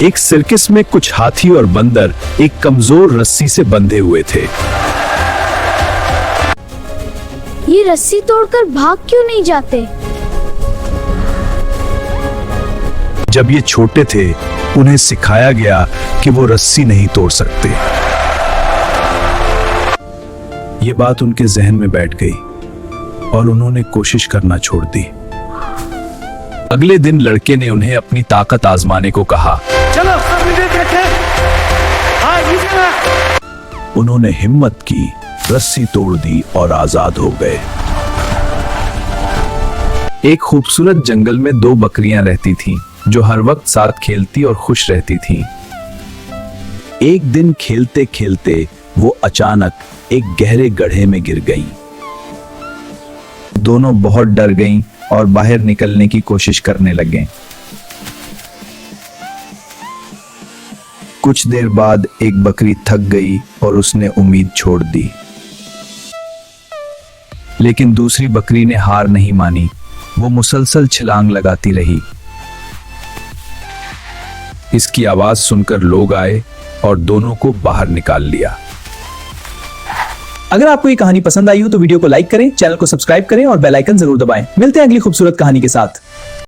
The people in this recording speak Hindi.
एक सर्कस में कुछ हाथी और बंदर एक कमजोर रस्सी से बंधे हुए थे। ये रस्सी तोड़कर भाग क्यों नहीं जाते? जब ये छोटे थे, उन्हें सिखाया गया कि वो रस्सी नहीं तोड़ सकते। ये बात उनके जहन में बैठ गई और उन्होंने कोशिश करना छोड़ दी। अगले दिन लड़के ने उन्हें अपनी ताकत आजमाने को कहा। चलो सब मिलकर देखें। हाँ, नीचे। उन्होंने हिम्मत की, रस्सी तोड़ दी और आजाद हो गए। एक खूबसूरत जंगल में दो बकरियां रहती थीं, जो हर वक्त साथ खेलती और खुश रहती थीं। एक दिन खेलते खेलते वो अचानक एक गहरे गड्ढे में गिर गईं। दोनों बहुत डर गईं और बाहर निकलने की कोशिश करने लगे। कुछ देर बाद एक बकरी थक गई और उसने उम्मीद छोड़ दी। लेकिन दूसरी बकरी ने हार नहीं मानी। वो मुसलसल छलांग लगाती रही। इसकी आवाज सुनकर लोग आए और दोनों को बाहर निकाल लिया। अगर आपको ये कहानी पसंद आई हो तो वीडियो को लाइक करें, चैनल को सब्सक्राइब करें और बेल आइकन जरूर दबाएं। मिलते हैं अगली खूबसूरत कहानी के साथ।